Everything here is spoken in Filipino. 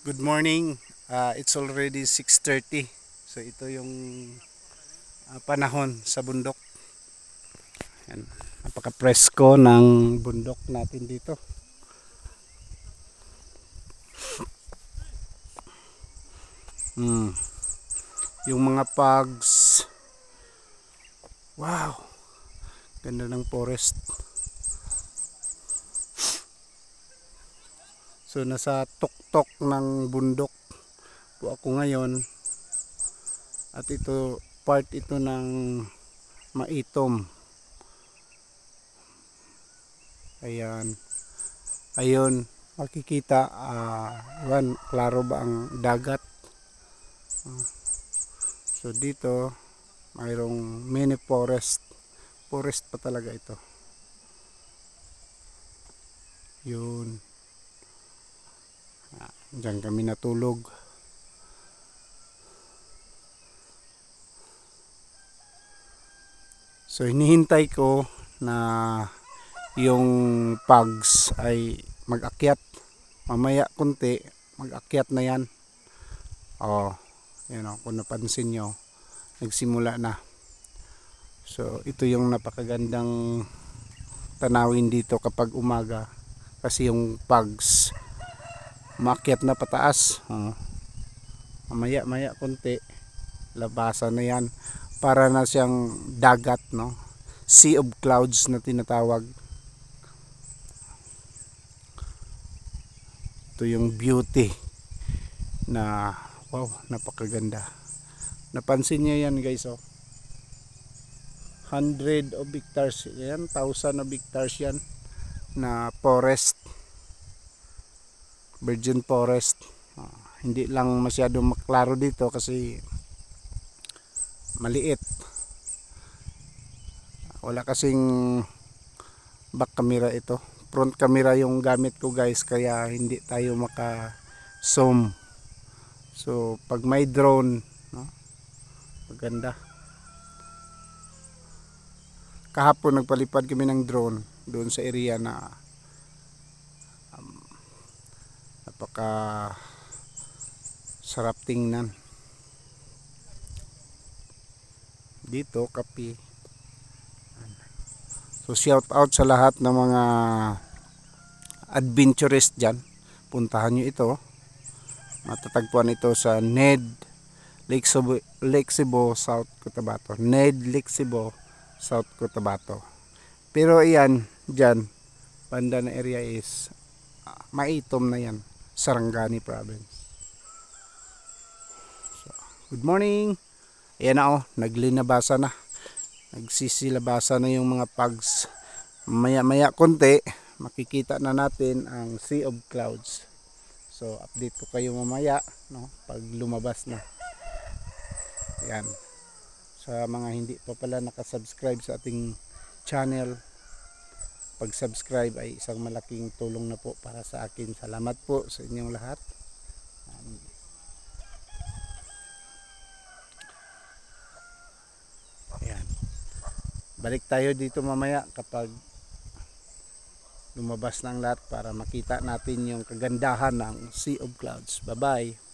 Good morning. It's already 6:30. So ito yung panahon sa bundok. Yan. Napaka-presko ng bundok natin dito. Yung mga pugs. Wow. Ganda ng forest. So nasa tuktok ng bundok po ako ngayon. At ito part ito ng Maitom. Ayan. Ayun, makikita klaro ba ang dagat. So dito mayroong mini forest. Forest pa talaga ito. Yun. Diyan kami natulog. So hinihintay ko na yung pugs ay mag-akyat. Mamaya kunti mag-akyat na yan. Yan o, kung napansin nyo, nagsimula na. So ito yung napakagandang tanawin dito kapag umaga, kasi yung pugs maakyat na pataas. Maya kunti labasan na yan, para na siyang dagat, no? Sea of clouds na tinatawag. Ito yung beauty na wow, napakaganda. Napansin niyo yan guys, 100 of hectares yan, 1,000 of hectares yan na forest, virgin forest. Hindi lang masyadong maklaro dito kasi maliit, wala kasing back camera, ito front camera yung gamit ko guys, kaya hindi tayo maka zoom. So pag may drone, no, maganda. Kahapon nagpalipad kami ng drone doon sa area na napaka sarap tingnan. Dito kape. So shout out sa lahat ng mga adventurist dyan. Puntahan nyo ito. Matatagpuan ito sa Ned Lake Cebu, South Cotabato. Ned Lake Cebu, South Cotabato. Pero iyan, dyan, banda na area is Maitom na yan, Sarangani Province. So, good morning. Ayan na naglinabasa na. Nagsisilabasa na yung mga pugs. Maya konti makikita na natin ang Sea of Clouds. So update ko kayo mamaya, no, pag lumabas na. Ayan. Sa mga hindi pa pala nakasubscribe sa ating channel, pag-subscribe ay isang malaking tulong na po para sa akin. Salamat po sa inyong lahat. Ayan. Balik tayo dito mamaya kapag lumabas ng lahat para makita natin yung kagandahan ng Sea of Clouds. Bye bye.